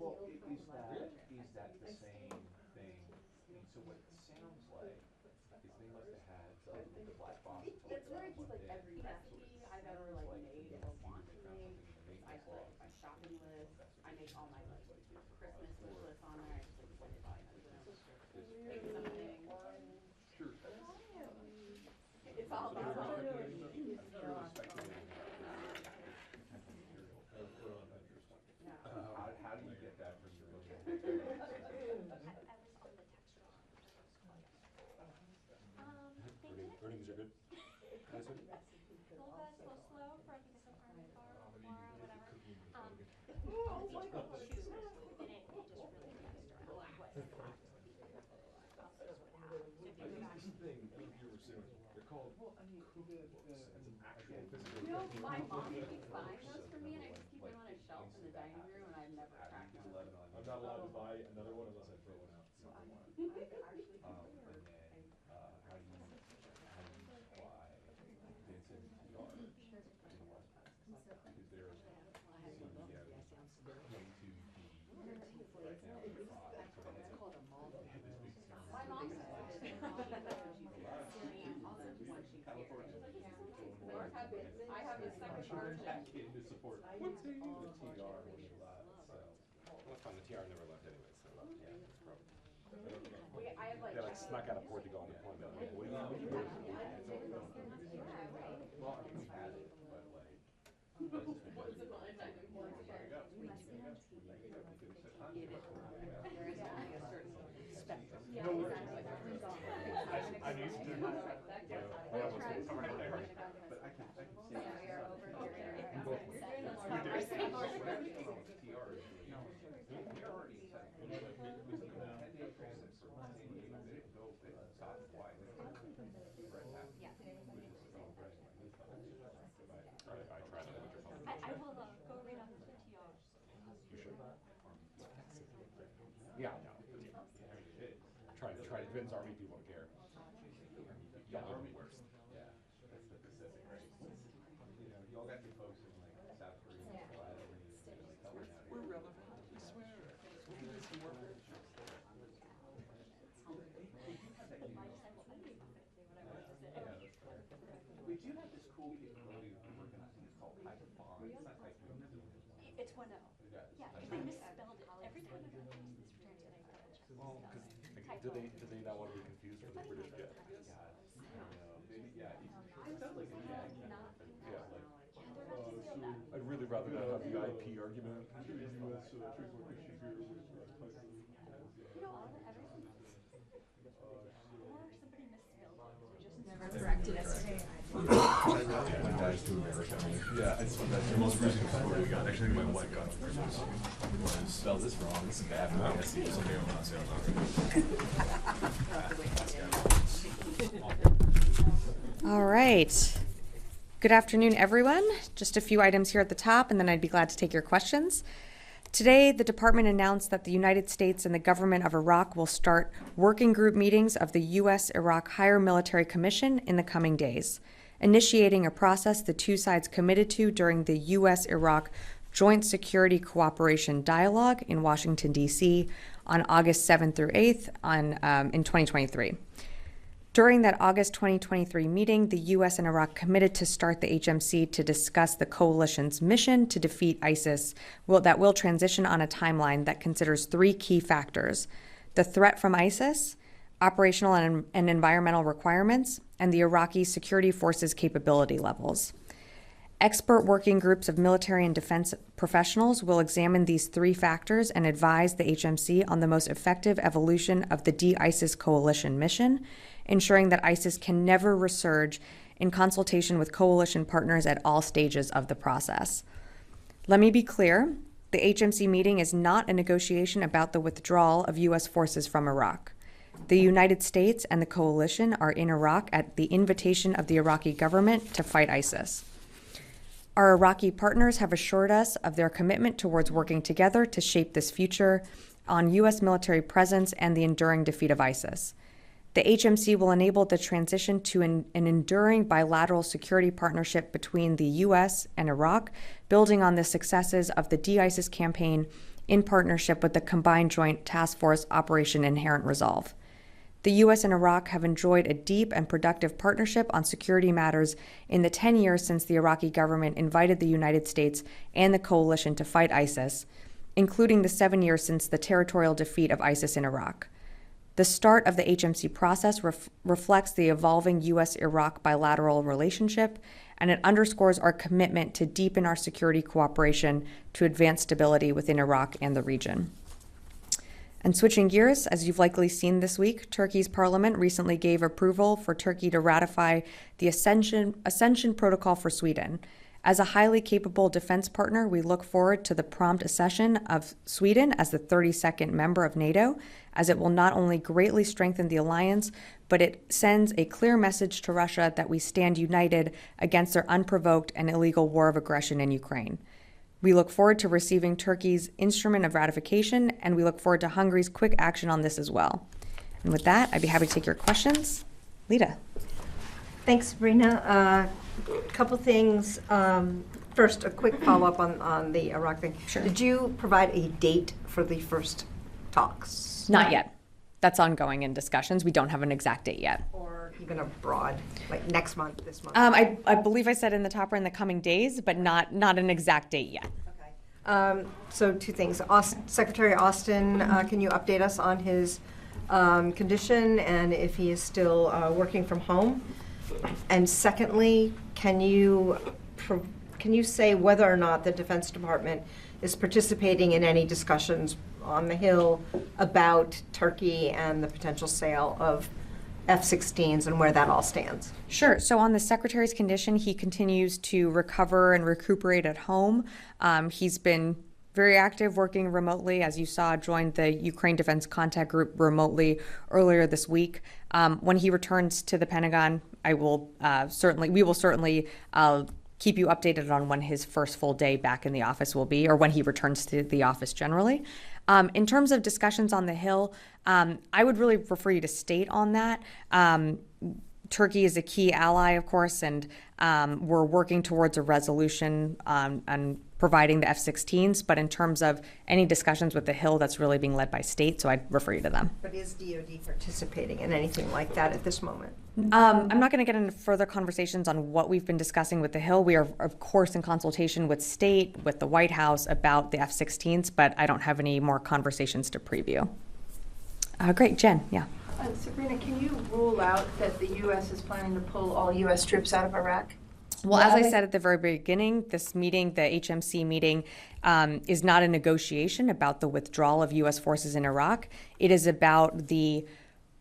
Well, is that the same thing? And so what it sounds like is they must have had the black box. That's where I keep like every recipe I've ever like made or want to make. I put my shopping list. I make all my like Christmas wish lists on there. I just like send it to my husband. Pick something. Sure. It's all about How do you get that from your I was on the text They did it. Earnings are good. A little slow for I think it's a car tomorrow, whatever. oh my God. It just really messed around. They're called cookbooks. You know, my mom keeps buying those for me, and I just keep them on a shelf in the dining room, and I've never cracked them. I'm not allowed to buy another one unless I throw one out. So and then how do you apply Vincent Yard? Because they're My mom says I have a second car. To support what's the TR when you left, so. Well, that's fine. The TR never left anyway, so yeah, no problem. I have like. They like snuck out of port to go on deployment. What do you do? Well, I mean, we had it, but like. Once upon a time before. No worries. I'm used to it. But I can say. I try to put your phone. I will go right on the TR. You should. Yeah, no. Try to convince Army people to care. Y'all are the worst. Yeah, that's the Pacific, right? You know, y'all got your folks in like South Korea, We're relevant, I swear. We can do some work. We do have this cool capability of working on things called Python. It's not Python. It's 1-0. Yeah, if they misspelled it, every time I've done this return today, I've done it. Well, because did they not want to be confused for the British jet? I don't know. Maybe, yeah. It sounds like a jag. Yeah. I'd really rather not have the IP argument. Corrected yesterday. Yeah, it's the most recent photo we got. Actually, my wife got it for Christmas. Spelled this wrong. This is bad. I see something on that sound. All right. Good afternoon, everyone. Just a few items here at the top, and then I'd be glad to take your questions. Today, the department announced that the United States and the government of Iraq will start working group meetings of the U.S.-Iraq Higher Military Commission in the coming days, initiating a process the two sides committed to during the U.S.-Iraq Joint Security Cooperation Dialogue in Washington, D.C. on August 7th through 8th in 2023. During that August 2023 meeting, the U.S. and Iraq committed to start the HMC to discuss the coalition's mission to defeat ISIS that will transition on a timeline that considers three key factors: the threat from ISIS, operational and environmental requirements, and the Iraqi security forces' capability levels. Expert working groups of military and defense professionals will examine these three factors and advise the HMC on the most effective evolution of the de-ISIS coalition mission, ensuring that ISIS can never resurge, in consultation with coalition partners at all stages of the process. Let me be clear, the HMC meeting is not a negotiation about the withdrawal of U.S. forces from Iraq. The United States and the coalition are in Iraq at the invitation of the Iraqi government to fight ISIS. Our Iraqi partners have assured us of their commitment towards working together to shape this future on U.S. military presence and the enduring defeat of ISIS. The HMC will enable the transition to an enduring bilateral security partnership between the U.S. and Iraq, building on the successes of the de-ISIS campaign in partnership with the Combined Joint Task Force Operation Inherent Resolve. The U.S. and Iraq have enjoyed a deep and productive partnership on security matters in the 10 years since the Iraqi government invited the United States and the coalition to fight ISIS, including the 7 years since the territorial defeat of ISIS in Iraq. The start of the HMC process reflects the evolving U.S.-Iraq bilateral relationship, and it underscores our commitment to deepen our security cooperation to advance stability within Iraq and the region. And switching gears, as you've likely seen this week, Turkey's parliament recently gave approval for Turkey to ratify the Accession Protocol for Sweden. As a highly capable defense partner, we look forward to the prompt accession of Sweden as the 32nd member of NATO, as it will not only greatly strengthen the alliance, but it sends a clear message to Russia that we stand united against their unprovoked and illegal war of aggression in Ukraine. We look forward to receiving Turkey's instrument of ratification, and we look forward to Hungary's quick action on this as well. And with that, I'd be happy to take your questions. Lita. Thanks, Sabrina. A couple things. First, a quick follow-up on the Iraq thing. Sure. Did you provide a date for the first talks? Not yet. That's ongoing in discussions. We don't have an exact date yet. Or even abroad, like next month, this month? I believe I said in the topper in the coming days, but not an exact date yet. Okay. So two things. Secretary Austin, can you update us on his condition and if he is still working from home? And secondly, can you say whether or not the Defense Department is participating in any discussions on the Hill about Turkey and the potential sale of F-16s and where that all stands? Sure. So on the Secretary's condition, he continues to recover and recuperate at home. He's been very active working remotely, as you saw, joined the Ukraine Defense Contact Group remotely earlier this week. When he returns to the Pentagon, we will certainly keep you updated on when his first full day back in the office will be, or when he returns to the office generally. In terms of discussions on the Hill, I would really refer you to state on that. Turkey is a key ally, of course, and we're working towards a resolution on providing the F-16s. But in terms of any discussions with the Hill, that's really being led by state, so I'd refer you to them. But is DoD participating in anything like that at this moment? I'm not going to get into further conversations on what we've been discussing with the Hill. We are, of course, in consultation with state, with the White House about the F-16s, but I don't have any more conversations to preview. Great, Jen, yeah. Sabrina, can you rule out that the U.S. is planning to pull all U.S. troops out of Iraq? Well, as I said at the very beginning, this meeting, the HMC meeting, is not a negotiation about the withdrawal of U.S. forces in Iraq. It is about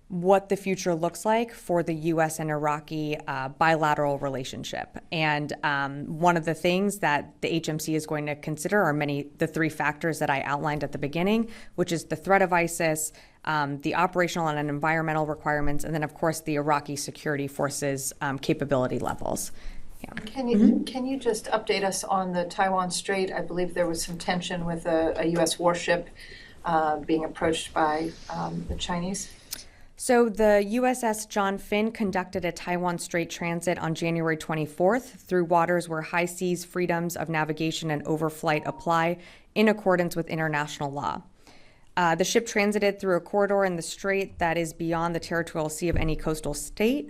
what the future looks like for the U.S. and Iraqi bilateral relationship. And one of the things that the HMC is going to consider are the three factors that I outlined at the beginning, which is the threat of ISIS, the operational and environmental requirements, and then, of course, the Iraqi security forces capability levels. Yeah. Can you just update us on the Taiwan Strait? I believe there was some tension with a U.S. warship being approached by the Chinese. So the USS John Finn conducted a Taiwan Strait transit on January 24th through waters where high seas freedoms of navigation and overflight apply in accordance with international law. The ship transited through a corridor in the strait that is beyond the territorial sea of any coastal state.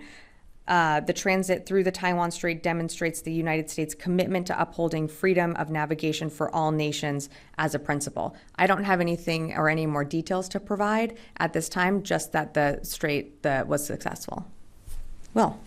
The transit through the Taiwan Strait demonstrates the United States' commitment to upholding freedom of navigation for all nations as a principle. I don't have anything or any more details to provide at this time, just that the strait was successful. Will.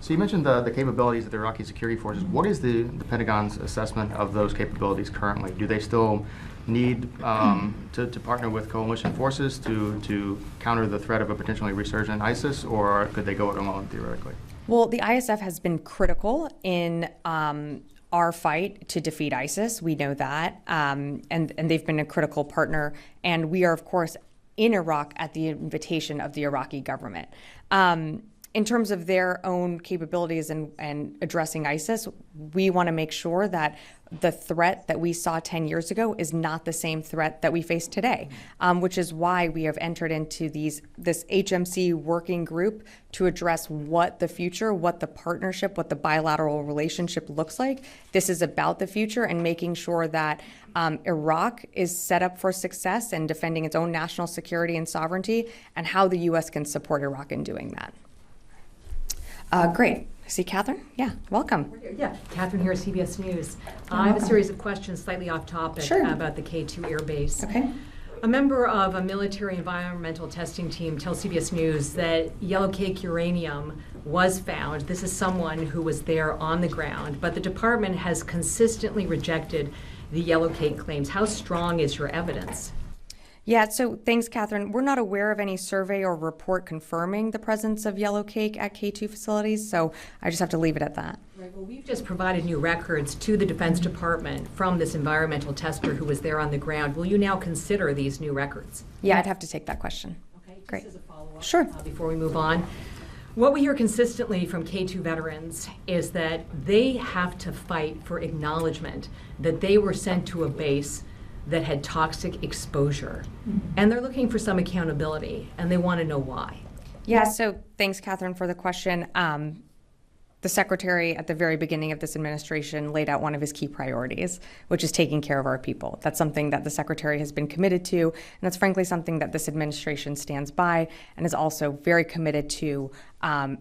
So you mentioned the capabilities of the Iraqi security forces. What is the Pentagon's assessment of those capabilities currently? Do they still need to partner with coalition forces to counter the threat of a potentially resurgent ISIS, or could they go it alone theoretically? Well, the ISF has been critical in our fight to defeat ISIS. We know that, and they've been a critical partner. And we are, of course, in Iraq at the invitation of the Iraqi government. in terms of their own capabilities and addressing ISIS, we want to make sure that the threat that we saw 10 years ago is not the same threat that we face today, which is why we have entered into this HMC working group to address what the future, what the partnership, what the bilateral relationship looks like. This is about the future and making sure that Iraq is set up for success and defending its own national security and sovereignty, and how the U.S. can support Iraq in doing that. Great. I see Catherine. Yeah, welcome. Yeah, Catherine here, CBS News. I have a series of questions slightly off topic about the K2 Air Base. Okay. A member of a military environmental testing team tells CBS News that yellow cake uranium was found. This is someone who was there on the ground, but the department has consistently rejected the yellow cake claims. How strong is your evidence? Yeah, so thanks, Catherine. We're not aware of any survey or report confirming the presence of yellow cake at K2 facilities, so I just have to leave it at that. Right, well, we've just provided new records to the Defense Department from this environmental tester who was there on the ground. Will you now consider these new records? Yeah, I'd have to take that question. Okay, Great. Just as a follow-up, Sure. Before we move on. What we hear consistently from K2 veterans is that they have to fight for acknowledgement that they were sent to a base that had toxic exposure. And they're looking for some accountability, and they want to know why. Yeah, so thanks, Catherine, for the question. The Secretary at the very beginning of this administration laid out one of his key priorities, which is taking care of our people. That's something that the Secretary has been committed to, and that's frankly something that this administration stands by and is also very committed to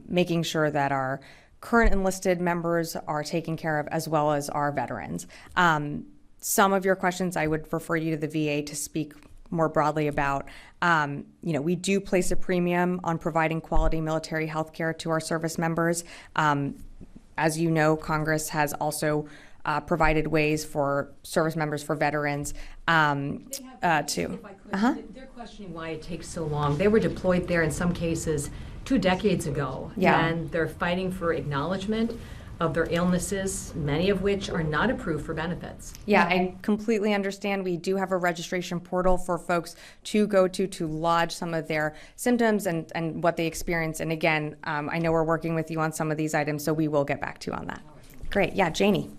making sure that our current enlisted members are taken care of, as well as our veterans. Some of your questions, I would refer you to the VA to speak more broadly about. We do place a premium on providing quality military health care to our service members. As you know, Congress has also provided ways for service members, for veterans to. They're questioning why it takes so long. They were deployed there in some cases 2 decades ago, and they're fighting for acknowledgement of their illnesses, many of which are not approved for benefits. Yeah, I completely understand. We do have a registration portal for folks to go to lodge some of their symptoms and what they experience. And again, I know we're working with you on some of these items, so we will get back to you on that. Great. Yeah, Janie.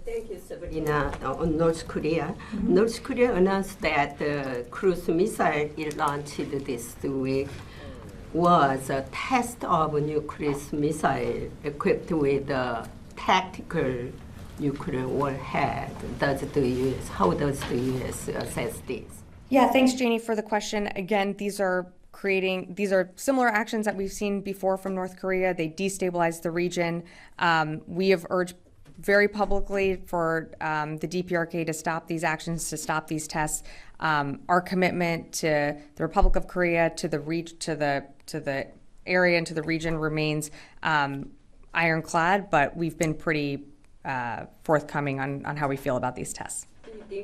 Thank you, Sabrina. On North Korea. North Korea announced that the cruise missile it launched this week was a test of a nuclear missile equipped with a tactical nuclear warhead. How does the U.S. assess this? Yeah, thanks, Janie, for the question. Again, these are similar actions that we've seen before from North Korea. They destabilize the region. We have urged very publicly for the DPRK to stop these actions, to stop these tests. Our commitment to the Republic of Korea, to the area and to the region remains ironclad, but we've been pretty forthcoming on how we feel about these tests. Do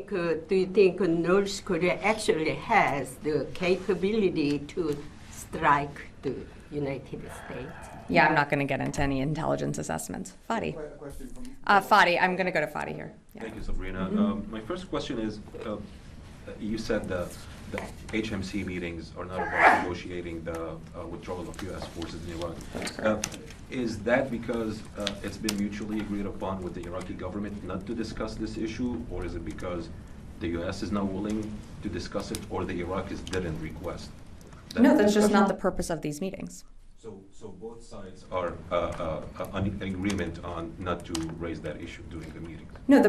you think North Korea actually has the capability to strike the United States? Yeah, I'm not going to get into any intelligence assessments. Fadi. Fadi, I'm going to go to Fadi here. Yeah. Thank you, Sabrina. My first question is, you said the HMC meetings are not about negotiating the withdrawal of U.S. forces in Iraq. Is that because it's been mutually agreed upon with the Iraqi government not to discuss this issue, or is it because the U.S. is not willing to discuss it, or the Iraqis didn't request that? No, that's just not the purpose of these meetings. So both sides are in agreement on not to raise that issue during the meeting? No,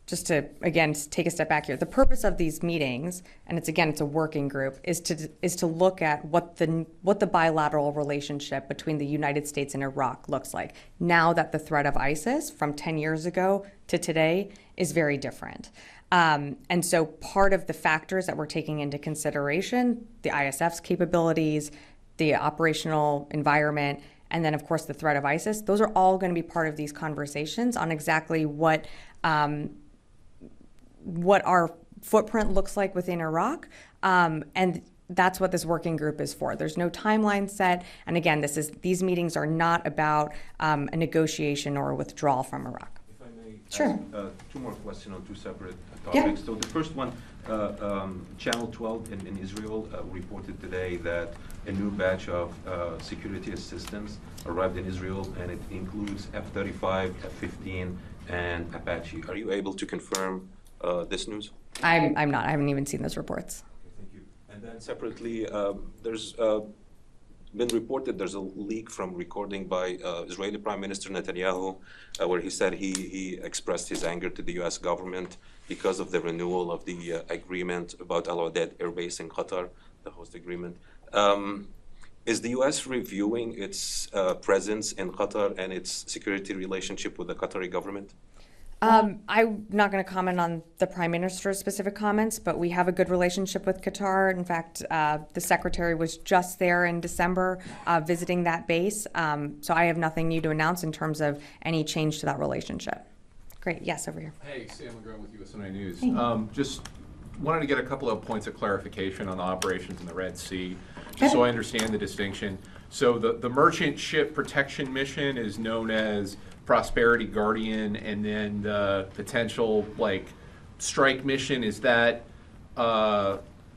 just to again take a step back here, the purpose of these meetings, and it's a working group, is to look at what the bilateral relationship between the United States and Iraq looks like now that the threat of ISIS from 10 years ago to today is very different. And so part of the factors that we're taking into consideration, the ISF's capabilities, the operational environment, and then of course the threat of ISIS, those are all going to be part of these conversations on exactly what our footprint looks like within Iraq. And that's what this working group is for. There's no timeline set. And again, these meetings are not about a negotiation or a withdrawal from Iraq. If I may, Sure. Two more questions on two separate Yeah. topics. So the first one, Channel 12 in Israel reported today that a new batch of security assistance arrived in Israel, and it includes F-35, F-15, and Apache. Are you able to confirm this news? I'm not. I haven't even seen those reports. Okay, thank you. And then separately, there's been reported there's a leak from recording by Israeli Prime Minister Netanyahu, where he said he expressed his anger to the U.S. government because of the renewal of the agreement about Al Udeid Air Base in Qatar, the host agreement. Is the U.S. reviewing its presence in Qatar and its security relationship with the Qatari government? I'm not going to comment on the Prime Minister's specific comments, but we have a good relationship with Qatar. In fact, the Secretary was just there in December visiting that base. So I have nothing new to announce in terms of any change to that relationship. Great. Yes, over here. Hey, Sam McGraw with USNI News. Hey. Just wanted to get a couple of points of clarification on the operations in the Red Sea, just so I understand the distinction. So the merchant ship protection mission is known as Prosperity Guardian, and then the potential strike mission, is that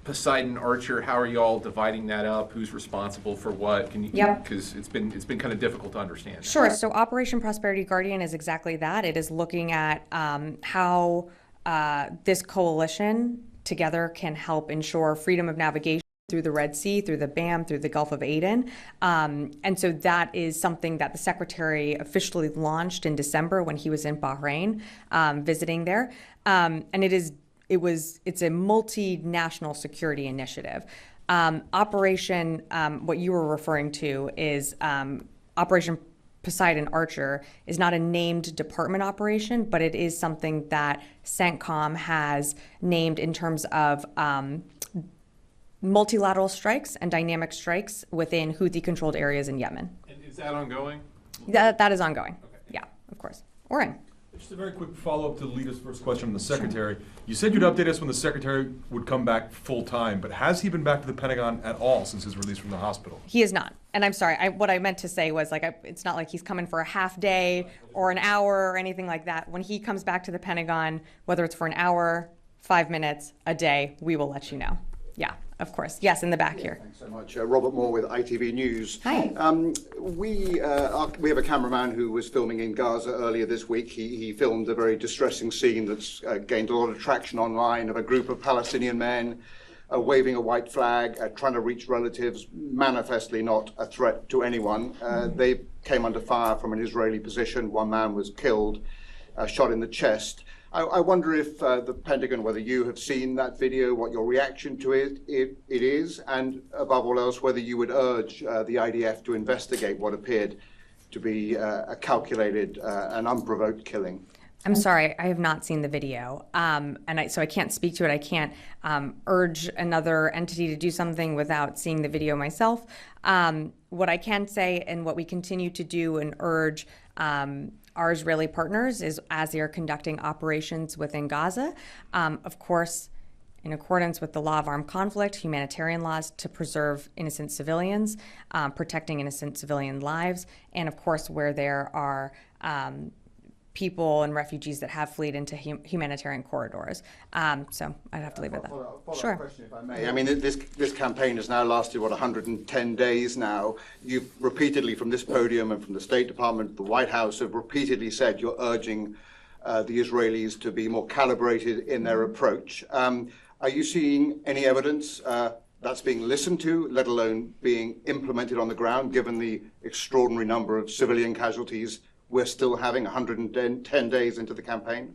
Poseidon Archer? How are you all dividing that up? Who's responsible for what? Can you? Yep. Because it's been kind of difficult to understand. Sure. So Operation Prosperity Guardian is exactly that. It is looking at how this coalition together can help ensure freedom of navigation through the Red Sea, through the BAM, through the Gulf of Aden. And so that is something that the Secretary officially launched in December when he was in Bahrain visiting there. And it's a multinational security initiative. Operation, what you were referring to is Operation Poseidon Archer is not a named department operation, but it is something that CENTCOM has named in terms of multilateral strikes and dynamic strikes within Houthi-controlled areas in Yemen. And is that ongoing? That is ongoing. Okay. Yeah, of course. Oren. Just a very quick follow-up to Lita's first question on the Secretary. You said you'd update us when the Secretary would come back full-time, but has he been back to the Pentagon at all since his release from the hospital? He is not. And I'm sorry, what I meant to say was it's not like he's coming for a half day or an hour or anything like that. When he comes back to the Pentagon, whether it's for an hour, 5 minutes, a day, we will let you know. Yeah, of course. Yes, in the back here. Thanks so much. Robert Moore with ITV News. Hi. We have a cameraman who was filming in Gaza earlier this week. He filmed a very distressing scene that's gained a lot of traction online of a group of Palestinian men waving a white flag, trying to reach relatives, manifestly not a threat to anyone. They came under fire from an Israeli position. One man was killed, shot in the chest. I wonder if the Pentagon, whether you have seen that video, what your reaction to it is, and above all else, whether you would urge the IDF to investigate what appeared to be a calculated and unprovoked killing. I'm sorry, I have not seen the video, so I can't speak to it. I can't urge another entity to do something without seeing the video myself. What I can say, and what we continue to do and urge our Israeli partners, is as they are conducting operations within Gaza, of course, in accordance with the law of armed conflict, humanitarian laws, to preserve innocent civilians, protecting innocent civilian lives, and of course where there are people and refugees that have fled into humanitarian corridors. So I'd have to leave it at that. Follow-up question, if I may. I mean, this campaign has now lasted, 110 days now. You've repeatedly, from this podium and from the State Department, the White House, have repeatedly said you're urging the Israelis to be more calibrated in their approach. Are you seeing any evidence that's being listened to, let alone being implemented on the ground, given the extraordinary number of civilian casualties we're still having 110 days into the campaign?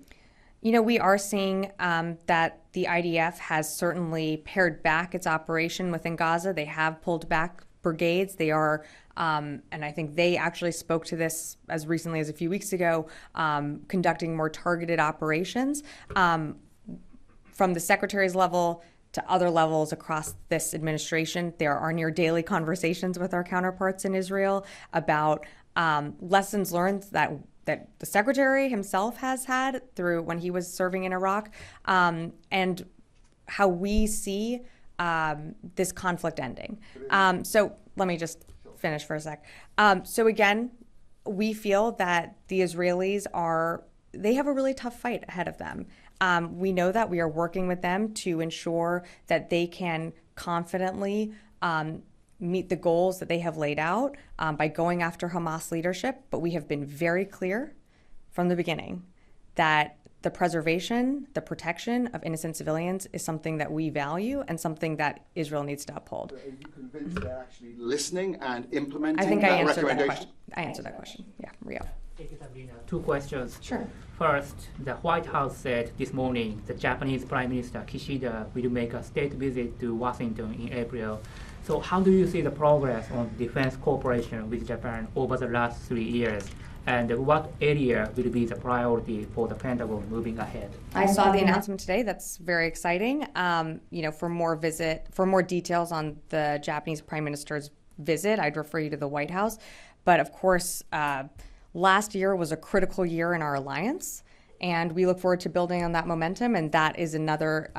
You know, we are seeing that the IDF has certainly pared back its operation within Gaza. They have pulled back brigades. They are, and I think they actually spoke to this as recently as a few weeks ago, conducting more targeted operations. From the Secretary's level to other levels across this administration, there are near daily conversations with our counterparts in Israel about lessons learned that the Secretary himself has had through when he was serving in Iraq, and how we see this conflict ending. So let me just finish for a sec. So again, we feel that the Israelis are they have a really tough fight ahead of them. We know that we are working with them to ensure that they can confidently meet the goals that they have laid out by going after Hamas leadership, but we have been very clear from the beginning that the preservation, the protection of innocent civilians is something that we value and something that Israel needs to uphold. Are you convinced they're actually listening and implementing I think I that answered that recommendation? question. I answered that question. Yeah, Rio. Thank you, Sabrina. Two questions. Sure. First, the White House said this morning the Japanese Prime Minister Kishida will make a state visit to Washington in April. So how do you see the progress on defense cooperation with Japan over the last 3 years? And what area will be the priority for the Pentagon moving ahead? I saw the announcement today. That's very exciting. For more details on the Japanese Prime Minister's visit, I'd refer you to the White House. But of course, last year was a critical year in our alliance, and we look forward to building on that momentum. And that is another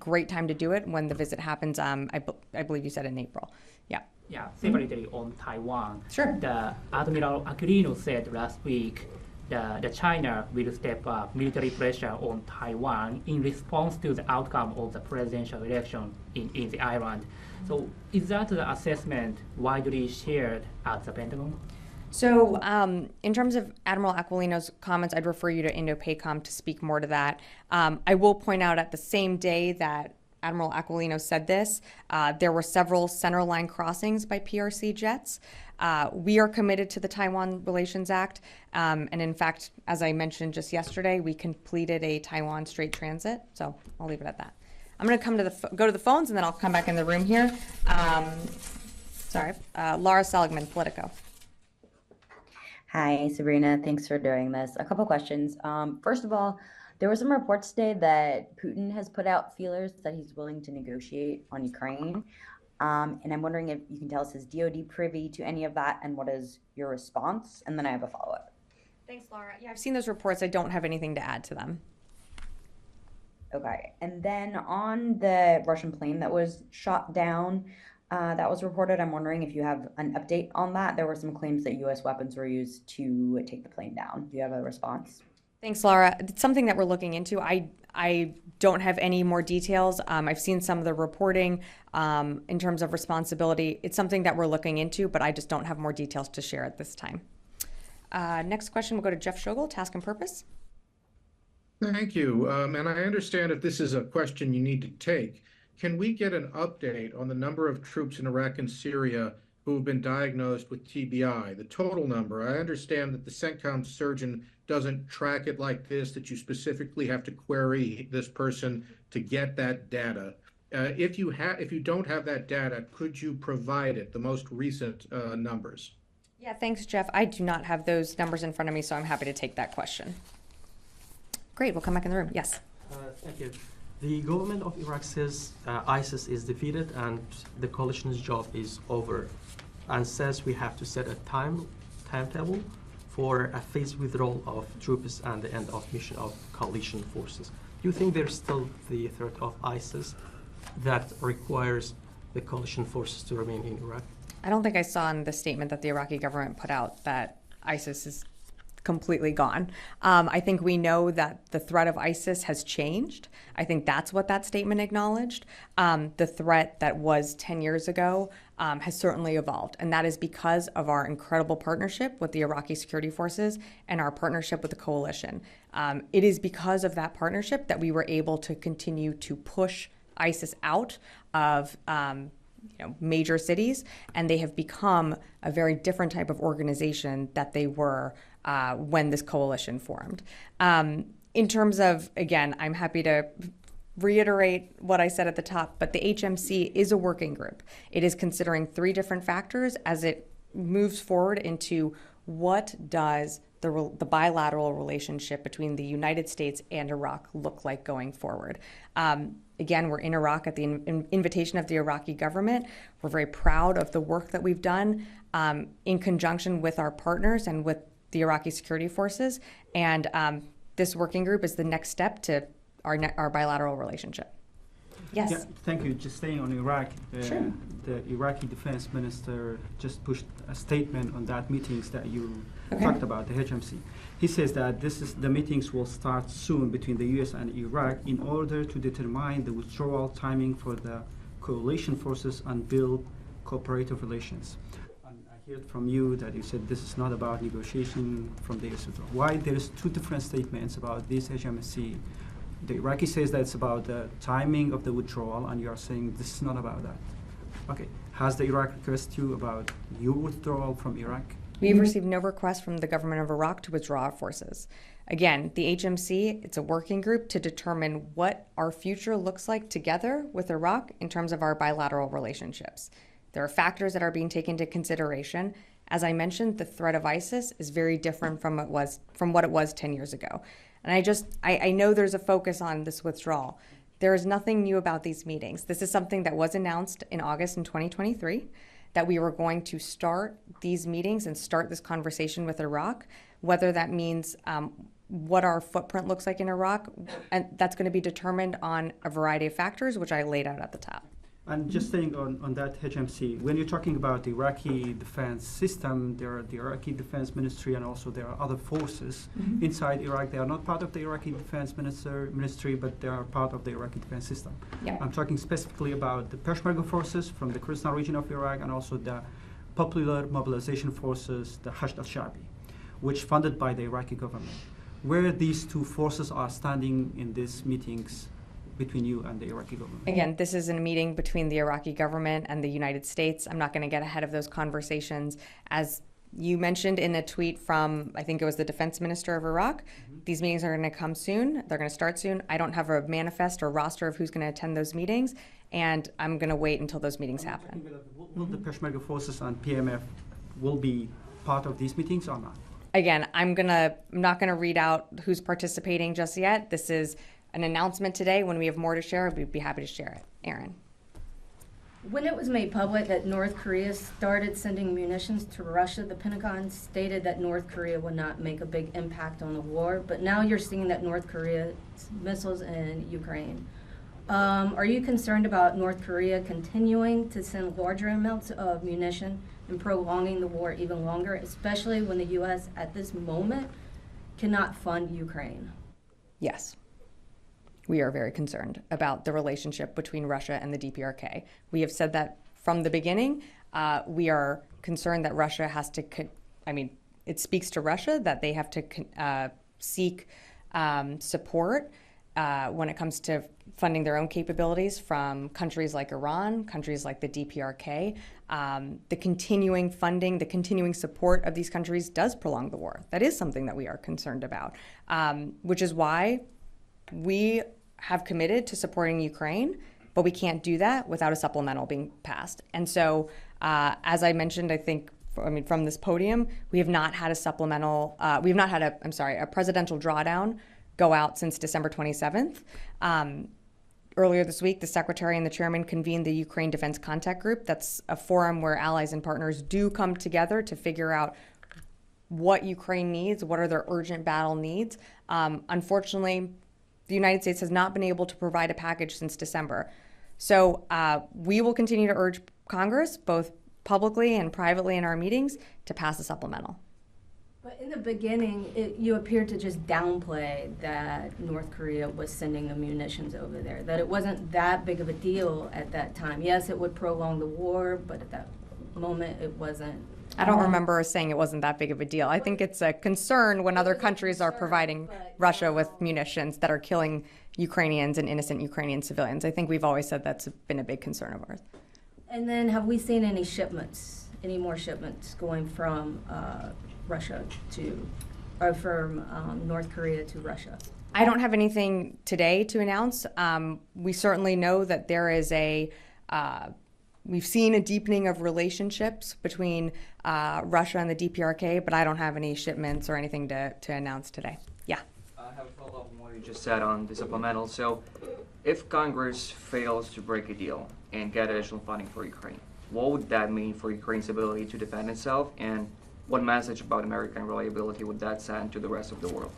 great time to do it when the visit happens. I believe you said in April. Yeah. Yeah, separately on Taiwan. Sure. The Admiral Aquilino said last week the China will step up military pressure on Taiwan in response to the outcome of the presidential election in the island. So is that the assessment widely shared at the Pentagon? So in terms of Admiral Aquilino's comments, I'd refer you to Indo-PACOM to speak more to that. I will point out at the same day that Admiral Aquilino said this, there were several centerline crossings by PRC jets. We are committed to the Taiwan Relations Act. And in fact, as I mentioned just yesterday, we completed a Taiwan straight transit. So I'll leave it at that. I'm going to go to the phones, and then I'll come back in the room here. Laura Seligman, Politico. Hi, Sabrina. Thanks for doing this. A couple questions. First of all, there were some reports today that Putin has put out feelers that he's willing to negotiate on Ukraine. And I'm wondering if you can tell us, is DOD privy to any of that, and what is your response? And then I have a follow-up. Thanks, Laura. Yeah, I've seen those reports. I don't have anything to add to them. Okay. And then on the Russian plane that was shot down, that was reported, I'm wondering if you have an update on that. There were some claims that U.S. weapons were used to take the plane down. Do you have a response? Thanks, Laura. It's something that we're looking into. I don't have any more details. I've seen some of the reporting in terms of responsibility. It's something that we're looking into, but I just don't have more details to share at this time. Next question will go to Jeff Schogel, Task and Purpose. Thank you. And I understand if this is a question you need to take. Can we get an update on the number of troops in Iraq and Syria who have been diagnosed with TBI, the total number? I understand that the CENTCOM surgeon doesn't track it like this, that you specifically have to query this person to get that data. If you don't have that data, could you provide it, the most recent numbers? Yeah, thanks, Jeff. I do not have those numbers in front of me, so I'm happy to take that question. Great, we'll come back in the room. Yes. Thank you. The government of Iraq says ISIS is defeated and the coalition's job is over, and says we have to set a timetable for a phased withdrawal of troops and the end of mission of coalition forces. Do you think there's still the threat of ISIS that requires the coalition forces to remain in Iraq? I don't think I saw in the statement that the Iraqi government put out that ISIS is completely gone. I think we know that the threat of ISIS has changed. I think that's what that statement acknowledged. The threat that was 10 years ago has certainly evolved, and that is because of our incredible partnership with the Iraqi security forces and our partnership with the coalition. It is because of that partnership that we were able to continue to push ISIS out of major cities, and they have become a very different type of organization that they were when this coalition formed. In terms of, again, I'm happy to reiterate what I said at the top, but the HMC is a working group. It is considering 3 different factors as it moves forward into what does the bilateral relationship between the United States and Iraq look like going forward. Again, we're in Iraq at the invitation of the Iraqi government. We're very proud of the work that we've done in conjunction with our partners and with the Iraqi security forces. And this working group is the next step to our bilateral relationship. Yes. Yeah, thank you. Just staying on Iraq, Sure. The Iraqi defense minister just pushed a statement on that meetings that you talked about, the HMC. he says that the meetings will start soon between the U.S. and Iraq in order to determine the withdrawal timing for the coalition forces and build cooperative relations. And I heard from you that you said this is not about negotiation from the U.S. Why there's two different statements about this HMC? The Iraqi says that it's about the timing of the withdrawal, and you are saying this is not about that. Okay, has the Iraq requested you about your withdrawal from Iraq? We've received no request from the government of Iraq to withdraw our forces. Again, the HMC, it's a working group to determine what our future looks like together with Iraq in terms of our bilateral relationships. There are factors that are being taken into consideration. As I mentioned, the threat of ISIS is very different from what it was 10 years ago. And I know there's a focus on this withdrawal. There is nothing new about these meetings. This is something that was announced in August in 2023, that we were going to start these meetings and start this conversation with Iraq, whether that means what our footprint looks like in Iraq, and that's going to be determined on a variety of factors, which I laid out at the top. And just staying on that HMC, when you're talking about the Iraqi defense system, there are the Iraqi Defense Ministry and also there are other forces inside Iraq. They are not part of the Iraqi Defense Ministry, but they are part of the Iraqi defense system. Yeah. I'm talking specifically about the Peshmerga forces from the Kurdistan region of Iraq and also the Popular Mobilization Forces, the Hashd al-Shabi, which funded by the Iraqi government. Where these two forces are standing in these meetings between you and the Iraqi government? Again, this is a meeting between the Iraqi government and the United States. I'm not going to get ahead of those conversations. As you mentioned in a tweet from, I think it was the defense minister of Iraq, these meetings are going to come soon. They're going to start soon. I don't have a manifest or roster of who's going to attend those meetings, and I'm going to wait until those meetings happen. Will the Peshmerga forces and PMF will be part of these meetings or not? Again, I'm not going to read out who's participating just yet. This is an announcement today. When we have more to share, we'd be happy to share it. Aaron. When it was made public that North Korea started sending munitions to Russia, the Pentagon stated that North Korea would not make a big impact on the war, but now you're seeing that North Korea's missiles in Ukraine. Are you concerned about North Korea continuing to send larger amounts of munition and prolonging the war even longer, especially when the U.S. at this moment cannot fund Ukraine? Yes. We are very concerned about the relationship between Russia and the DPRK. We have said that from the beginning. We are concerned that Russia has to, it speaks to Russia that they have to seek support when it comes to funding their own capabilities from countries like Iran, countries like the DPRK. The continuing funding, the continuing support of these countries does prolong the war. That is something that we are concerned about, which is why we have committed to supporting Ukraine, but we can't do that without a supplemental being passed. And so, as I mentioned, from this podium, we have not had a supplemental, we have not had a presidential drawdown go out since December 27th. Earlier this week, the Secretary and the Chairman convened the Ukraine Defense Contact Group. That's a forum where allies and partners do come together to figure out what Ukraine needs, what are their urgent battle needs. Unfortunately, the United States has not been able to provide a package since December. So we will continue to urge Congress, both publicly and privately in our meetings, to pass a supplemental. But in the beginning, you appeared to just downplay that North Korea was sending the munitions over there, that it wasn't that big of a deal at that time. Yes, it would prolong the war, but at that moment, it wasn't. I don't remember us saying it wasn't that big of a deal. I think it's a concern when other countries are providing Russia with munitions that are killing Ukrainians and innocent Ukrainian civilians. I think we've always said that's been a big concern of ours. And then have we seen any more shipments going from Russia to, or from North Korea to Russia? I don't have anything today to announce. We certainly know that there is we've seen a deepening of relationships between Russia and the DPRK, but I don't have any shipments or anything to announce today. Yeah. I have a follow-up on what you just said on the supplemental. So if Congress fails to break a deal and get additional funding for Ukraine, what would that mean for Ukraine's ability to defend itself, and what message about American reliability would that send to the rest of the world?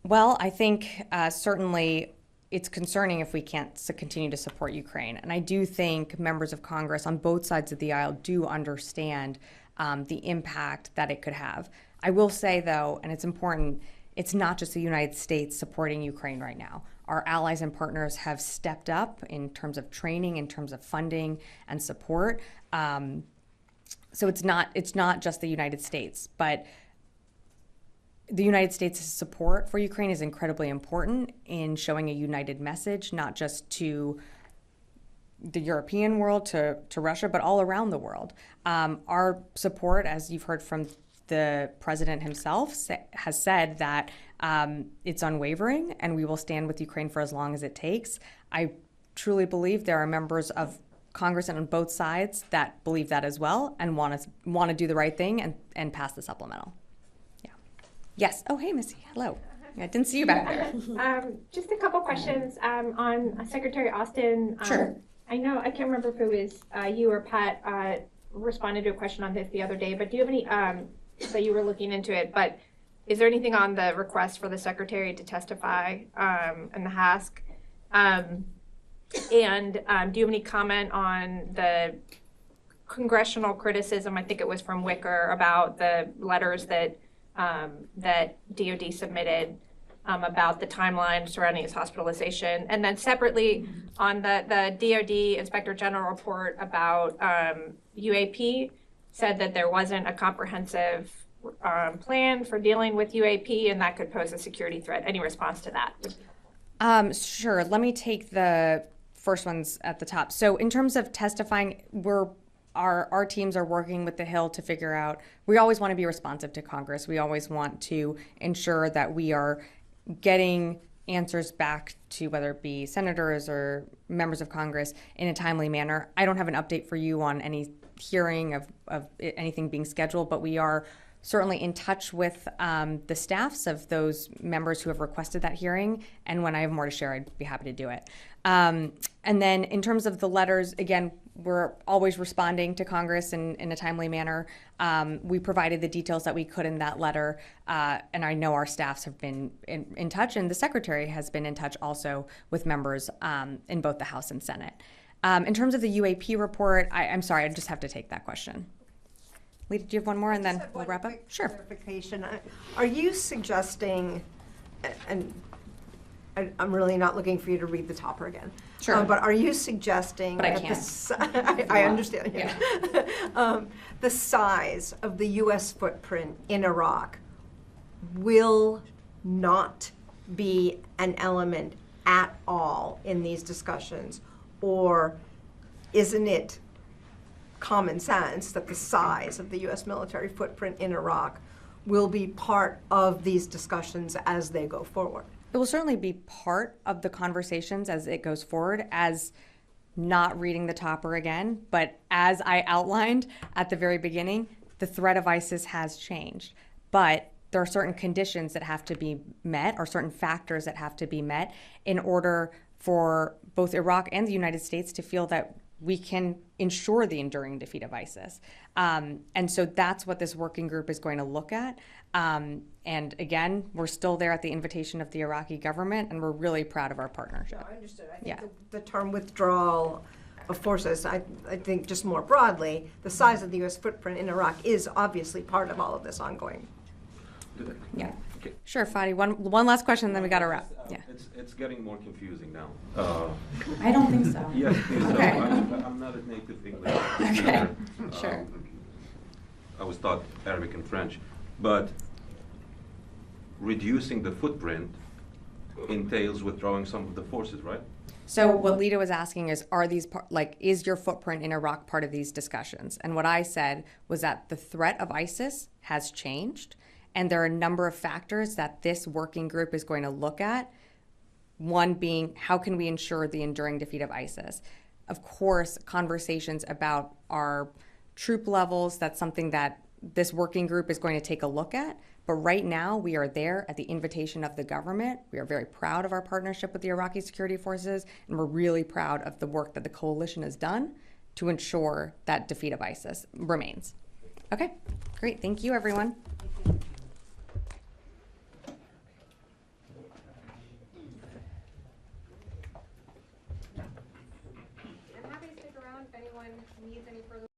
Well, I think certainly it's concerning if we can't continue to support Ukraine. And I do think members of Congress on both sides of the aisle do understand the impact that it could have. I will say, though, and it's important, it's not just the United States supporting Ukraine right now. Our allies and partners have stepped up in terms of training, in terms of funding and support. So it's not just the United States, but the United States' support for Ukraine is incredibly important in showing a united message, not just to the European world, to Russia, but all around the world. Our support, as you've heard from the president himself, has said that it's unwavering, and we will stand with Ukraine for as long as it takes. I truly believe there are members of Congress and on both sides that believe that as well and want to do the right thing and pass the supplemental. Yeah. Yes. Oh, hey, Missy. Hello. I didn't see you back there. Just a couple questions on Secretary Austin. Sure. I know, I can't remember if it was you or Pat responded to a question on this the other day, but do you have any, that you were looking into it, but is there anything on the request for the Secretary to testify in the HASC? And do you have any comment on the congressional criticism, I think it was from Wicker, about the letters that that DOD submitted about the timeline surrounding his hospitalization? And then separately on the DOD Inspector General report about UAP, said that there wasn't a comprehensive plan for dealing with UAP and that could pose a security threat. Any response to that? Sure. Let me take the first ones at the top. So in terms of testifying, our teams are working with the Hill to figure out, we always want to be responsive to Congress. We always want to ensure that we are getting answers back to whether it be senators or members of Congress in a timely manner. I don't have an update for you on any hearing of anything being scheduled, but we are certainly in touch with the staffs of those members who have requested that hearing. And when I have more to share, I'd be happy to do it. And then in terms of the letters, again, we're always responding to Congress in a timely manner. We provided the details that we could in that letter. And I know our staffs have been in touch, and the Secretary has been in touch also with members in both the House and Senate. In terms of the UAP report, I'm sorry, I just have to take that question. Lita, do you have one more, and then we'll wrap up? Sure. Clarification. Are you suggesting, and I'm really not looking for you to read the topper again. Sure. But are you suggesting but I that I understand. Yeah. The size of the U.S. footprint in Iraq will not be an element at all in these discussions, or isn't it common sense that the size of the U.S. military footprint in Iraq will be part of these discussions as they go forward? It will certainly be part of the conversations as it goes forward, as not reading the topper again, but as I outlined at the very beginning, the threat of ISIS has changed. But there are certain conditions that have to be met, or certain factors that have to be met in order for both Iraq and the United States to feel that we can ensure the enduring defeat of ISIS. And so that's what this working group is going to look at. And again, we're still there at the invitation of the Iraqi government, and we're really proud of our partnership. No, I understood. I think the term withdrawal of forces, I think just more broadly, the size of the U.S. footprint in Iraq is obviously part of all of this ongoing. Yeah. Okay. Sure, Fadi. One last question, and then we got to wrap. Yeah. It's getting more confusing now. I don't think so. Yes, Okay. I'm not a native English. Okay. Sure. I was taught Arabic and French, but reducing the footprint entails withdrawing some of the forces, right? So what Lita was asking is, is your footprint in Iraq part of these discussions? And what I said was that the threat of ISIS has changed, and there are a number of factors that this working group is going to look at. One being, how can we ensure the enduring defeat of ISIS? Of course, conversations about our troop levels, that's something that this working group is going to take a look at. But right now, we are there at the invitation of the government. We are very proud of our partnership with the Iraqi security forces, and we're really proud of the work that the coalition has done to ensure that defeat of ISIS remains. Okay, great. Thank you, everyone.